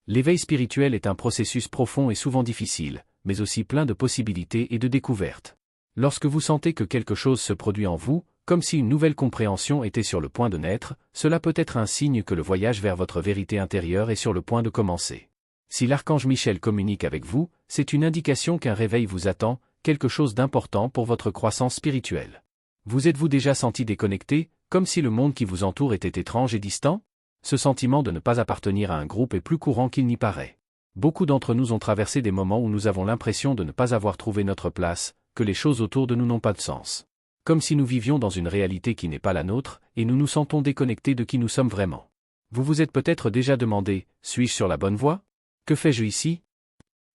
L'éveil spirituel est un processus profond et souvent difficile, mais aussi plein de possibilités et de découvertes. Lorsque vous sentez que quelque chose se produit en vous, comme si une nouvelle compréhension était sur le point de naître, cela peut être un signe que le voyage vers votre vérité intérieure est sur le point de commencer. Si l'archange Michel communique avec vous, c'est une indication qu'un réveil vous attend, quelque chose d'important pour votre croissance spirituelle. Vous êtes-vous déjà senti déconnecté, comme si le monde qui vous entoure était étrange et distant? Ce sentiment de ne pas appartenir à un groupe est plus courant qu'il n'y paraît. Beaucoup d'entre nous ont traversé des moments où nous avons l'impression de ne pas avoir trouvé notre place, que les choses autour de nous n'ont pas de sens. Comme si nous vivions dans une réalité qui n'est pas la nôtre, et nous nous sentons déconnectés de qui nous sommes vraiment. Vous vous êtes peut-être déjà demandé, suis-je sur la bonne voie? Que fais-je ici?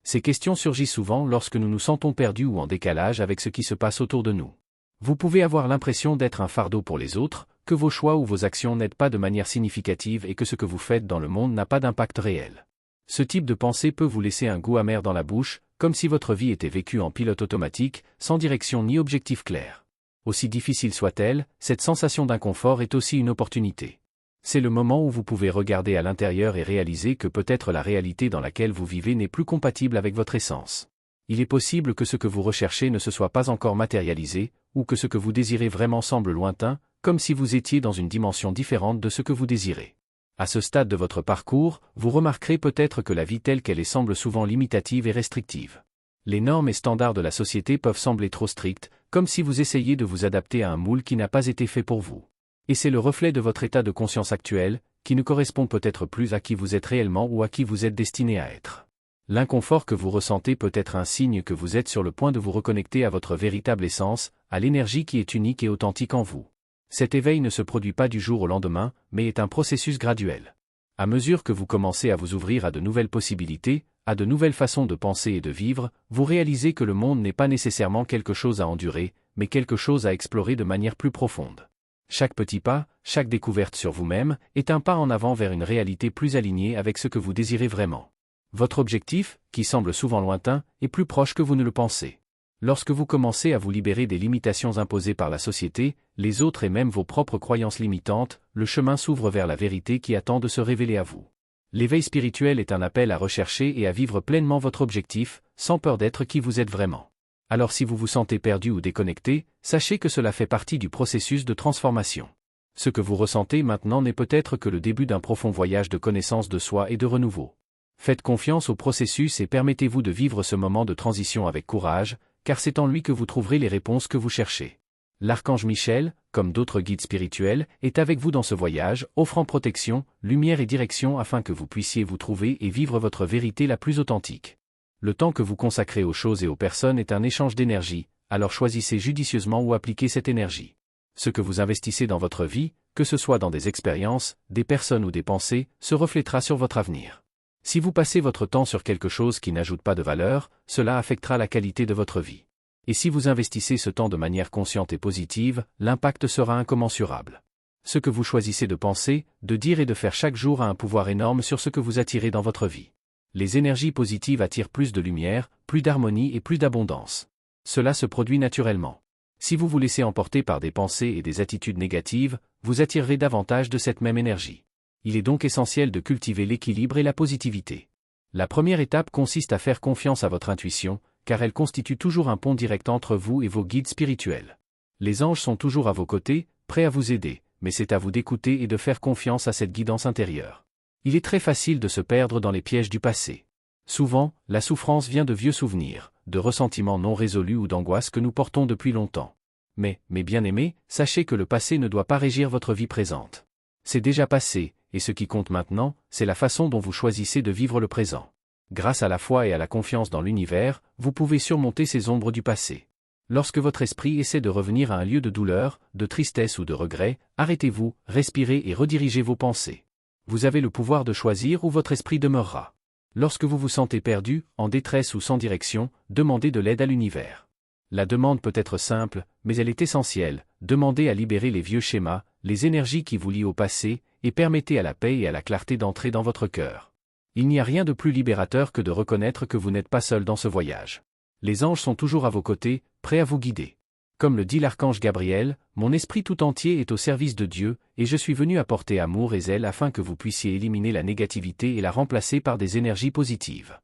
Ces questions surgissent souvent lorsque nous nous sentons perdus ou en décalage avec ce qui se passe autour de nous. Vous pouvez avoir l'impression d'être un fardeau pour les autres, que vos choix ou vos actions n'aident pas de manière significative et que ce que vous faites dans le monde n'a pas d'impact réel. Ce type de pensée peut vous laisser un goût amer dans la bouche, comme si votre vie était vécue en pilote automatique, sans direction ni objectif clair. Aussi difficile soit-elle, cette sensation d'inconfort est aussi une opportunité. C'est le moment où vous pouvez regarder à l'intérieur et réaliser que peut-être la réalité dans laquelle vous vivez n'est plus compatible avec votre essence. Il est possible que ce que vous recherchez ne se soit pas encore matérialisé, ou que ce que vous désirez vraiment semble lointain, comme si vous étiez dans une dimension différente de ce que vous désirez. À ce stade de votre parcours, vous remarquerez peut-être que la vie telle qu'elle est semble souvent limitative et restrictive. Les normes et standards de la société peuvent sembler trop stricts, comme si vous essayiez de vous adapter à un moule qui n'a pas été fait pour vous. Et c'est le reflet de votre état de conscience actuel, qui ne correspond peut-être plus à qui vous êtes réellement ou à qui vous êtes destiné à être. L'inconfort que vous ressentez peut être un signe que vous êtes sur le point de vous reconnecter à votre véritable essence, à l'énergie qui est unique et authentique en vous. Cet éveil ne se produit pas du jour au lendemain, mais est un processus graduel. À mesure que vous commencez à vous ouvrir à de nouvelles possibilités, à de nouvelles façons de penser et de vivre, vous réalisez que le monde n'est pas nécessairement quelque chose à endurer, mais quelque chose à explorer de manière plus profonde. Chaque petit pas, chaque découverte sur vous-même, est un pas en avant vers une réalité plus alignée avec ce que vous désirez vraiment. Votre objectif, qui semble souvent lointain, est plus proche que vous ne le pensez. Lorsque vous commencez à vous libérer des limitations imposées par la société, les autres et même vos propres croyances limitantes, le chemin s'ouvre vers la vérité qui attend de se révéler à vous. L'éveil spirituel est un appel à rechercher et à vivre pleinement votre objectif, sans peur d'être qui vous êtes vraiment. Alors si vous vous sentez perdu ou déconnecté, sachez que cela fait partie du processus de transformation. Ce que vous ressentez maintenant n'est peut-être que le début d'un profond voyage de connaissance de soi et de renouveau. Faites confiance au processus et permettez-vous de vivre ce moment de transition avec courage, car c'est en lui que vous trouverez les réponses que vous cherchez. L'archange Michel, comme d'autres guides spirituels, est avec vous dans ce voyage, offrant protection, lumière et direction afin que vous puissiez vous trouver et vivre votre vérité la plus authentique. Le temps que vous consacrez aux choses et aux personnes est un échange d'énergie, alors choisissez judicieusement où appliquer cette énergie. Ce que vous investissez dans votre vie, que ce soit dans des expériences, des personnes ou des pensées, se reflétera sur votre avenir. Si vous passez votre temps sur quelque chose qui n'ajoute pas de valeur, cela affectera la qualité de votre vie. Et si vous investissez ce temps de manière consciente et positive, l'impact sera incommensurable. Ce que vous choisissez de penser, de dire et de faire chaque jour a un pouvoir énorme sur ce que vous attirez dans votre vie. Les énergies positives attirent plus de lumière, plus d'harmonie et plus d'abondance. Cela se produit naturellement. Si vous vous laissez emporter par des pensées et des attitudes négatives, vous attirerez davantage de cette même énergie. Il est donc essentiel de cultiver l'équilibre et la positivité. La première étape consiste à faire confiance à votre intuition, car elle constitue toujours un pont direct entre vous et vos guides spirituels. Les anges sont toujours à vos côtés, prêts à vous aider, mais c'est à vous d'écouter et de faire confiance à cette guidance intérieure. Il est très facile de se perdre dans les pièges du passé. Souvent, la souffrance vient de vieux souvenirs, de ressentiments non résolus ou d'angoisses que nous portons depuis longtemps. Mais, mes bien-aimés, sachez que le passé ne doit pas régir votre vie présente. C'est déjà passé, et ce qui compte maintenant, c'est la façon dont vous choisissez de vivre le présent. Grâce à la foi et à la confiance dans l'univers, vous pouvez surmonter ces ombres du passé. Lorsque votre esprit essaie de revenir à un lieu de douleur, de tristesse ou de regret, arrêtez-vous, respirez et redirigez vos pensées. Vous avez le pouvoir de choisir où votre esprit demeurera. Lorsque vous vous sentez perdu, en détresse ou sans direction, demandez de l'aide à l'univers. La demande peut être simple, mais elle est essentielle. Demandez à libérer les vieux schémas, les énergies qui vous lient au passé, et permettez à la paix et à la clarté d'entrer dans votre cœur. Il n'y a rien de plus libérateur que de reconnaître que vous n'êtes pas seul dans ce voyage. Les anges sont toujours à vos côtés, prêts à vous guider. Comme le dit l'archange Gabriel, mon esprit tout entier est au service de Dieu, et je suis venu apporter amour et zèle afin que vous puissiez éliminer la négativité et la remplacer par des énergies positives.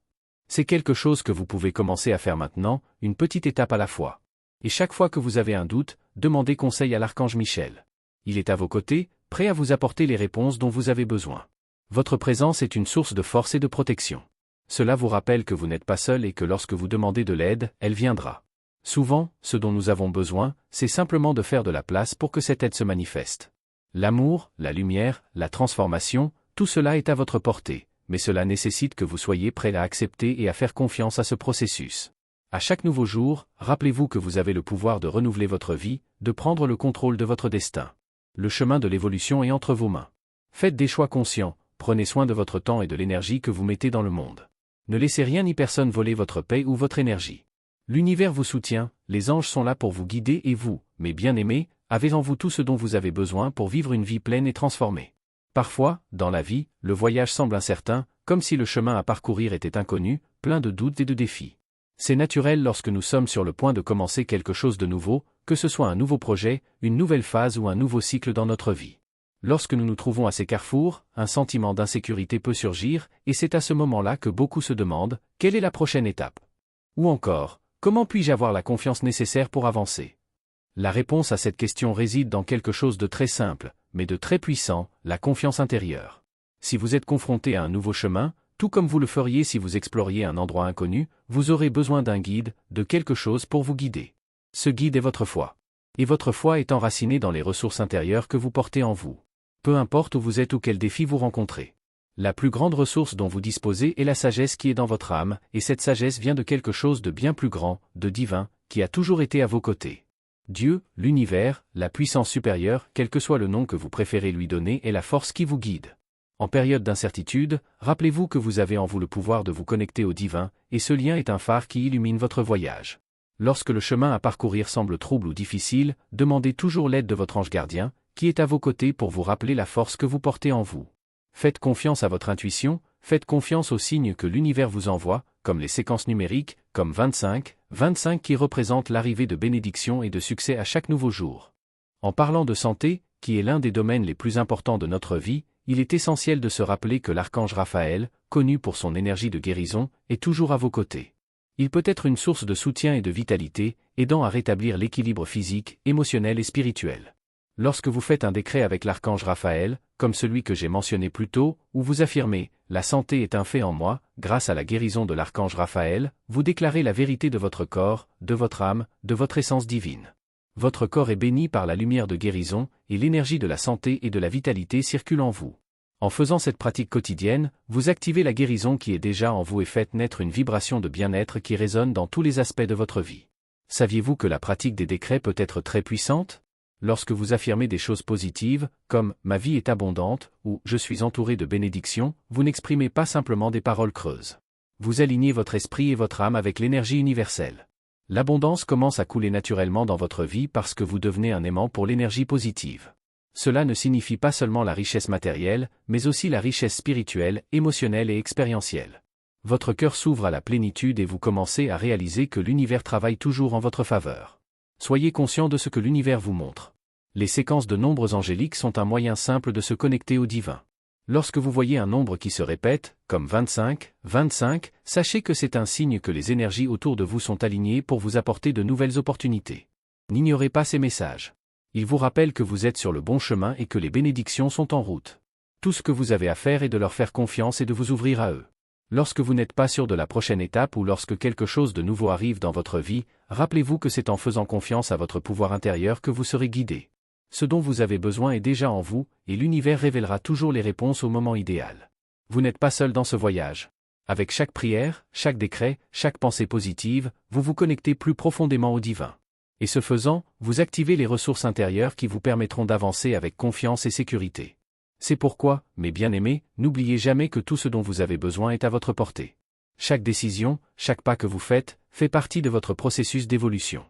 C'est quelque chose que vous pouvez commencer à faire maintenant, une petite étape à la fois. Et chaque fois que vous avez un doute, demandez conseil à l'archange Michel. Il est à vos côtés, prêt à vous apporter les réponses dont vous avez besoin. Votre présence est une source de force et de protection. Cela vous rappelle que vous n'êtes pas seul et que lorsque vous demandez de l'aide, elle viendra. Souvent, ce dont nous avons besoin, c'est simplement de faire de la place pour que cette aide se manifeste. L'amour, la lumière, la transformation, tout cela est à votre portée, mais cela nécessite que vous soyez prêt à accepter et à faire confiance à ce processus. À chaque nouveau jour, rappelez-vous que vous avez le pouvoir de renouveler votre vie, de prendre le contrôle de votre destin. Le chemin de l'évolution est entre vos mains. Faites des choix conscients, prenez soin de votre temps et de l'énergie que vous mettez dans le monde. Ne laissez rien ni personne voler votre paix ou votre énergie. L'univers vous soutient, les anges sont là pour vous guider et vous, mes bien-aimés, avez en vous tout ce dont vous avez besoin pour vivre une vie pleine et transformée. Parfois, dans la vie, le voyage semble incertain, comme si le chemin à parcourir était inconnu, plein de doutes et de défis. C'est naturel lorsque nous sommes sur le point de commencer quelque chose de nouveau, que ce soit un nouveau projet, une nouvelle phase ou un nouveau cycle dans notre vie. Lorsque nous nous trouvons à ces carrefours, un sentiment d'insécurité peut surgir, et c'est à ce moment-là que beaucoup se demandent, quelle est la prochaine étape? Ou encore, comment puis-je avoir la confiance nécessaire pour avancer? La réponse à cette question réside dans quelque chose de très simple, mais de très puissant, la confiance intérieure. Si vous êtes confronté à un nouveau chemin, tout comme vous le feriez si vous exploriez un endroit inconnu, vous aurez besoin d'un guide, de quelque chose pour vous guider. Ce guide est votre foi. Et votre foi est enracinée dans les ressources intérieures que vous portez en vous. Peu importe où vous êtes ou quels défis vous rencontrez. La plus grande ressource dont vous disposez est la sagesse qui est dans votre âme, et cette sagesse vient de quelque chose de bien plus grand, de divin, qui a toujours été à vos côtés. Dieu, l'univers, la puissance supérieure, quel que soit le nom que vous préférez lui donner, est la force qui vous guide. En période d'incertitude, rappelez-vous que vous avez en vous le pouvoir de vous connecter au divin, et ce lien est un phare qui illumine votre voyage. Lorsque le chemin à parcourir semble trouble ou difficile, demandez toujours l'aide de votre ange gardien, qui est à vos côtés pour vous rappeler la force que vous portez en vous. Faites confiance à votre intuition, faites confiance aux signes que l'univers vous envoie, comme les séquences numériques, comme 25 qui représentent l'arrivée de bénédictions et de succès à chaque nouveau jour. En parlant de santé, qui est l'un des domaines les plus importants de notre vie, il est essentiel de se rappeler que l'archange Raphaël, connu pour son énergie de guérison, est toujours à vos côtés. Il peut être une source de soutien et de vitalité, aidant à rétablir l'équilibre physique, émotionnel et spirituel. Lorsque vous faites un décret avec l'archange Raphaël, comme celui que j'ai mentionné plus tôt, où vous affirmez « La santé est un fait en moi », grâce à la guérison de l'archange Raphaël, vous déclarez la vérité de votre corps, de votre âme, de votre essence divine. Votre corps est béni par la lumière de guérison, et l'énergie de la santé et de la vitalité circule en vous. En faisant cette pratique quotidienne, vous activez la guérison qui est déjà en vous et faites naître une vibration de bien-être qui résonne dans tous les aspects de votre vie. Saviez-vous que la pratique des décrets peut être très puissante? Lorsque vous affirmez des choses positives, comme « ma vie est abondante » ou « je suis entouré de bénédictions », vous n'exprimez pas simplement des paroles creuses. Vous alignez votre esprit et votre âme avec l'énergie universelle. L'abondance commence à couler naturellement dans votre vie parce que vous devenez un aimant pour l'énergie positive. Cela ne signifie pas seulement la richesse matérielle, mais aussi la richesse spirituelle, émotionnelle et expérientielle. Votre cœur s'ouvre à la plénitude et vous commencez à réaliser que l'univers travaille toujours en votre faveur. Soyez conscient de ce que l'univers vous montre. Les séquences de nombres angéliques sont un moyen simple de se connecter au divin. Lorsque vous voyez un nombre qui se répète, comme 25, sachez que c'est un signe que les énergies autour de vous sont alignées pour vous apporter de nouvelles opportunités. N'ignorez pas ces messages. Ils vous rappellent que vous êtes sur le bon chemin et que les bénédictions sont en route. Tout ce que vous avez à faire est de leur faire confiance et de vous ouvrir à eux. Lorsque vous n'êtes pas sûr de la prochaine étape ou lorsque quelque chose de nouveau arrive dans votre vie, rappelez-vous que c'est en faisant confiance à votre pouvoir intérieur que vous serez guidé. Ce dont vous avez besoin est déjà en vous, et l'univers révélera toujours les réponses au moment idéal. Vous n'êtes pas seul dans ce voyage. Avec chaque prière, chaque décret, chaque pensée positive, vous vous connectez plus profondément au divin. Et ce faisant, vous activez les ressources intérieures qui vous permettront d'avancer avec confiance et sécurité. C'est pourquoi, mes bien-aimés, n'oubliez jamais que tout ce dont vous avez besoin est à votre portée. Chaque décision, chaque pas que vous faites, fait partie de votre processus d'évolution.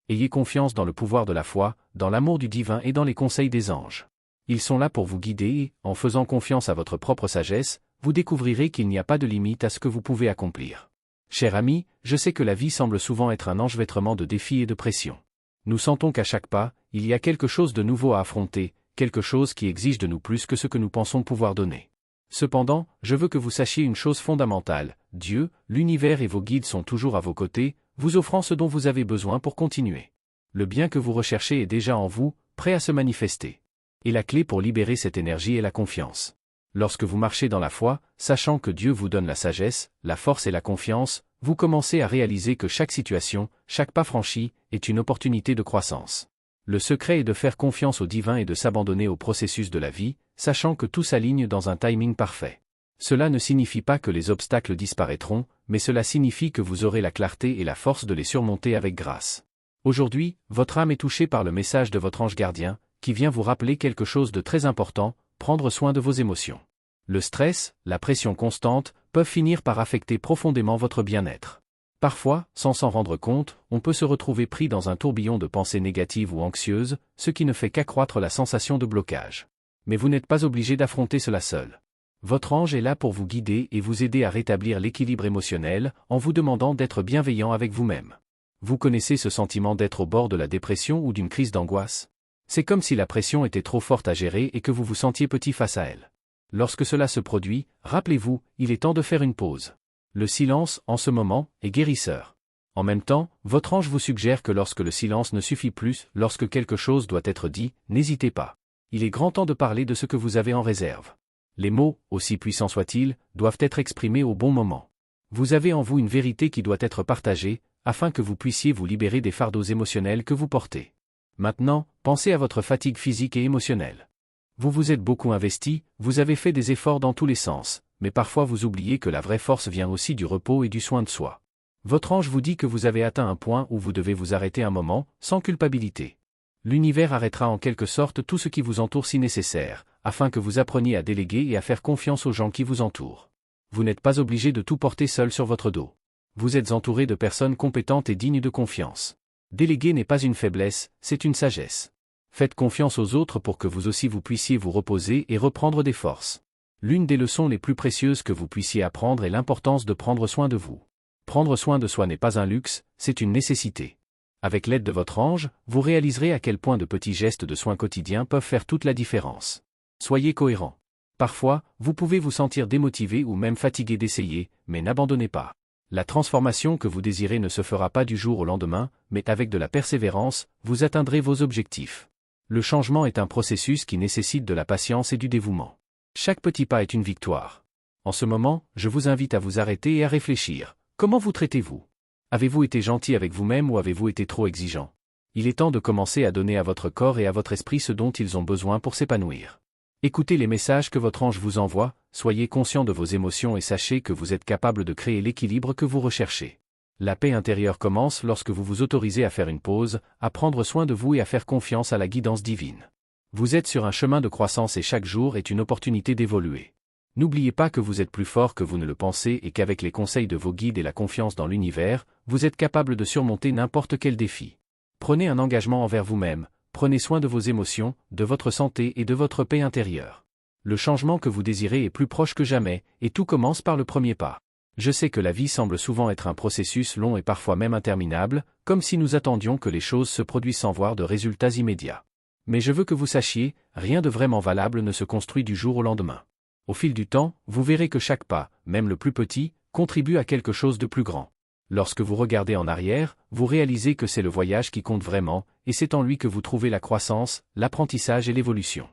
Ayez confiance dans le pouvoir de la foi, dans l'amour du divin et dans les conseils des anges. Ils sont là pour vous guider et, en faisant confiance à votre propre sagesse, vous découvrirez qu'il n'y a pas de limite à ce que vous pouvez accomplir. Cher ami, je sais que la vie semble souvent être un enchevêtrement de défis et de pressions. Nous sentons qu'à chaque pas, il y a quelque chose de nouveau à affronter, quelque chose qui exige de nous plus que ce que nous pensons pouvoir donner. Cependant, je veux que vous sachiez une chose fondamentale, Dieu, l'univers et vos guides sont toujours à vos côtés, vous offrant ce dont vous avez besoin pour continuer. Le bien que vous recherchez est déjà en vous, prêt à se manifester. Et la clé pour libérer cette énergie est la confiance. Lorsque vous marchez dans la foi, sachant que Dieu vous donne la sagesse, la force et la confiance, vous commencez à réaliser que chaque situation, chaque pas franchi, est une opportunité de croissance. Le secret est de faire confiance au divin et de s'abandonner au processus de la vie, sachant que tout s'aligne dans un timing parfait. Cela ne signifie pas que les obstacles disparaîtront, mais cela signifie que vous aurez la clarté et la force de les surmonter avec grâce. Aujourd'hui, votre âme est touchée par le message de votre ange gardien, qui vient vous rappeler quelque chose de très important, prendre soin de vos émotions. Le stress, la pression constante, peuvent finir par affecter profondément votre bien-être. Parfois, sans s'en rendre compte, on peut se retrouver pris dans un tourbillon de pensées négatives ou anxieuses, ce qui ne fait qu'accroître la sensation de blocage. Mais vous n'êtes pas obligé d'affronter cela seul. Votre ange est là pour vous guider et vous aider à rétablir l'équilibre émotionnel, en vous demandant d'être bienveillant avec vous-même. Vous connaissez ce sentiment d'être au bord de la dépression ou d'une crise d'angoisse? C'est comme si la pression était trop forte à gérer et que vous vous sentiez petit face à elle. Lorsque cela se produit, rappelez-vous, il est temps de faire une pause. Le silence, en ce moment, est guérisseur. En même temps, votre ange vous suggère que lorsque le silence ne suffit plus, lorsque quelque chose doit être dit, n'hésitez pas. Il est grand temps de parler de ce que vous avez en réserve. Les mots, aussi puissants soient-ils, doivent être exprimés au bon moment. Vous avez en vous une vérité qui doit être partagée, afin que vous puissiez vous libérer des fardeaux émotionnels que vous portez. Maintenant, pensez à votre fatigue physique et émotionnelle. Vous vous êtes beaucoup investi, vous avez fait des efforts dans tous les sens, mais parfois vous oubliez que la vraie force vient aussi du repos et du soin de soi. Votre ange vous dit que vous avez atteint un point où vous devez vous arrêter un moment, sans culpabilité. L'univers arrêtera en quelque sorte tout ce qui vous entoure si nécessaire, afin que vous appreniez à déléguer et à faire confiance aux gens qui vous entourent. Vous n'êtes pas obligé de tout porter seul sur votre dos. Vous êtes entouré de personnes compétentes et dignes de confiance. Déléguer n'est pas une faiblesse, c'est une sagesse. Faites confiance aux autres pour que vous aussi vous puissiez vous reposer et reprendre des forces. L'une des leçons les plus précieuses que vous puissiez apprendre est l'importance de prendre soin de vous. Prendre soin de soi n'est pas un luxe, c'est une nécessité. Avec l'aide de votre ange, vous réaliserez à quel point de petits gestes de soins quotidiens peuvent faire toute la différence. Soyez cohérent. Parfois, vous pouvez vous sentir démotivé ou même fatigué d'essayer, mais n'abandonnez pas. La transformation que vous désirez ne se fera pas du jour au lendemain, mais avec de la persévérance, vous atteindrez vos objectifs. Le changement est un processus qui nécessite de la patience et du dévouement. Chaque petit pas est une victoire. En ce moment, je vous invite à vous arrêter et à réfléchir. Comment vous traitez-vous? Avez-vous été gentil avec vous-même ou avez-vous été trop exigeant? Il est temps de commencer à donner à votre corps et à votre esprit ce dont ils ont besoin pour s'épanouir. Écoutez les messages que votre ange vous envoie, soyez conscient de vos émotions et sachez que vous êtes capable de créer l'équilibre que vous recherchez. La paix intérieure commence lorsque vous vous autorisez à faire une pause, à prendre soin de vous et à faire confiance à la guidance divine. Vous êtes sur un chemin de croissance et chaque jour est une opportunité d'évoluer. N'oubliez pas que vous êtes plus fort que vous ne le pensez et qu'avec les conseils de vos guides et la confiance dans l'univers, vous êtes capable de surmonter n'importe quel défi. Prenez un engagement envers vous-même, prenez soin de vos émotions, de votre santé et de votre paix intérieure. Le changement que vous désirez est plus proche que jamais, et tout commence par le premier pas. Je sais que la vie semble souvent être un processus long et parfois même interminable, comme si nous attendions que les choses se produisent sans voir de résultats immédiats. Mais je veux que vous sachiez, rien de vraiment valable ne se construit du jour au lendemain. Au fil du temps, vous verrez que chaque pas, même le plus petit, contribue à quelque chose de plus grand. Lorsque vous regardez en arrière, vous réalisez que c'est le voyage qui compte vraiment, et c'est en lui que vous trouvez la croissance, l'apprentissage et l'évolution.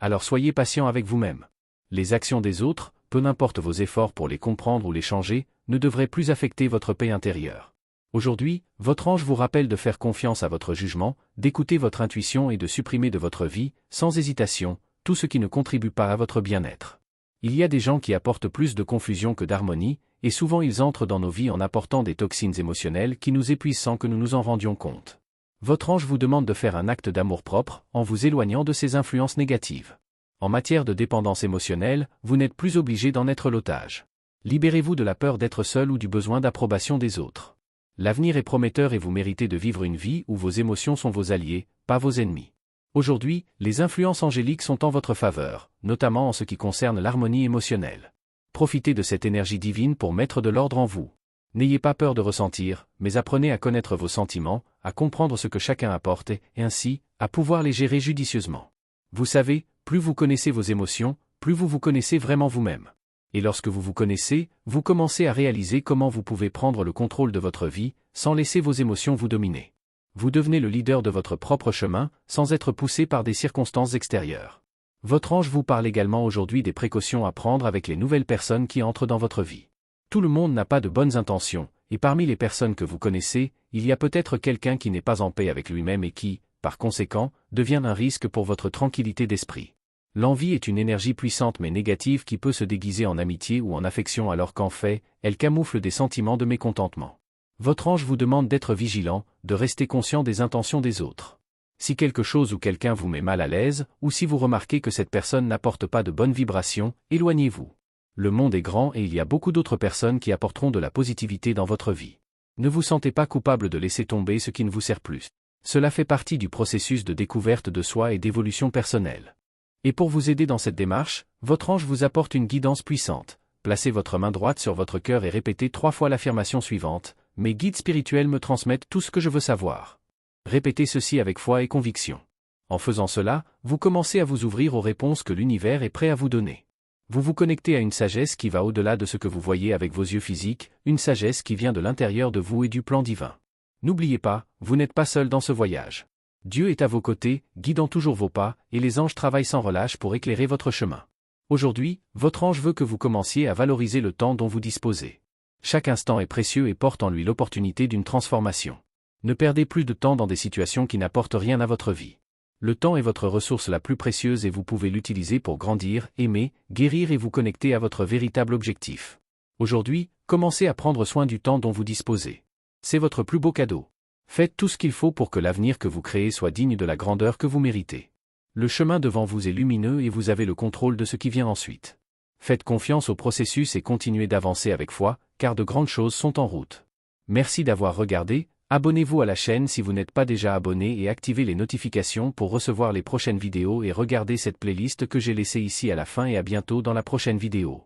Alors soyez patient avec vous-même. Les actions des autres, peu importe vos efforts pour les comprendre ou les changer, ne devraient plus affecter votre paix intérieure. Aujourd'hui, votre ange vous rappelle de faire confiance à votre jugement, d'écouter votre intuition et de supprimer de votre vie, sans hésitation, tout ce qui ne contribue pas à votre bien-être. Il y a des gens qui apportent plus de confusion que d'harmonie, et souvent ils entrent dans nos vies en apportant des toxines émotionnelles qui nous épuisent sans que nous nous en rendions compte. Votre ange vous demande de faire un acte d'amour-propre, en vous éloignant de ces influences négatives. En matière de dépendance émotionnelle, vous n'êtes plus obligé d'en être l'otage. Libérez-vous de la peur d'être seul ou du besoin d'approbation des autres. L'avenir est prometteur et vous méritez de vivre une vie où vos émotions sont vos alliés, pas vos ennemis. Aujourd'hui, les influences angéliques sont en votre faveur, notamment en ce qui concerne l'harmonie émotionnelle. Profitez de cette énergie divine pour mettre de l'ordre en vous. N'ayez pas peur de ressentir, mais apprenez à connaître vos sentiments, à comprendre ce que chacun apporte et ainsi, à pouvoir les gérer judicieusement. Vous savez, plus vous connaissez vos émotions, plus vous vous connaissez vraiment vous-même. Et lorsque vous vous connaissez, vous commencez à réaliser comment vous pouvez prendre le contrôle de votre vie, sans laisser vos émotions vous dominer. Vous devenez le leader de votre propre chemin, sans être poussé par des circonstances extérieures. Votre ange vous parle également aujourd'hui des précautions à prendre avec les nouvelles personnes qui entrent dans votre vie. Tout le monde n'a pas de bonnes intentions, et parmi les personnes que vous connaissez, il y a peut-être quelqu'un qui n'est pas en paix avec lui-même et qui, par conséquent, devient un risque pour votre tranquillité d'esprit. L'envie est une énergie puissante mais négative qui peut se déguiser en amitié ou en affection alors qu'en fait, elle camoufle des sentiments de mécontentement. Votre ange vous demande d'être vigilant, de rester conscient des intentions des autres. Si quelque chose ou quelqu'un vous met mal à l'aise, ou si vous remarquez que cette personne n'apporte pas de bonnes vibrations, éloignez-vous. Le monde est grand et il y a beaucoup d'autres personnes qui apporteront de la positivité dans votre vie. Ne vous sentez pas coupable de laisser tomber ce qui ne vous sert plus. Cela fait partie du processus de découverte de soi et d'évolution personnelle. Et pour vous aider dans cette démarche, votre ange vous apporte une guidance puissante. Placez votre main droite sur votre cœur et répétez 3 fois l'affirmation suivante. Mes guides spirituels me transmettent tout ce que je veux savoir. Répétez ceci avec foi et conviction. En faisant cela, vous commencez à vous ouvrir aux réponses que l'univers est prêt à vous donner. Vous vous connectez à une sagesse qui va au-delà de ce que vous voyez avec vos yeux physiques, une sagesse qui vient de l'intérieur de vous et du plan divin. N'oubliez pas, vous n'êtes pas seul dans ce voyage. Dieu est à vos côtés, guidant toujours vos pas, et les anges travaillent sans relâche pour éclairer votre chemin. Aujourd'hui, votre ange veut que vous commenciez à valoriser le temps dont vous disposez. Chaque instant est précieux et porte en lui l'opportunité d'une transformation. Ne perdez plus de temps dans des situations qui n'apportent rien à votre vie. Le temps est votre ressource la plus précieuse et vous pouvez l'utiliser pour grandir, aimer, guérir et vous connecter à votre véritable objectif. Aujourd'hui, commencez à prendre soin du temps dont vous disposez. C'est votre plus beau cadeau. Faites tout ce qu'il faut pour que l'avenir que vous créez soit digne de la grandeur que vous méritez. Le chemin devant vous est lumineux et vous avez le contrôle de ce qui vient ensuite. Faites confiance au processus et continuez d'avancer avec foi, car de grandes choses sont en route. Merci d'avoir regardé, abonnez-vous à la chaîne si vous n'êtes pas déjà abonné et activez les notifications pour recevoir les prochaines vidéos et regardez cette playlist que j'ai laissée ici à la fin et à bientôt dans la prochaine vidéo.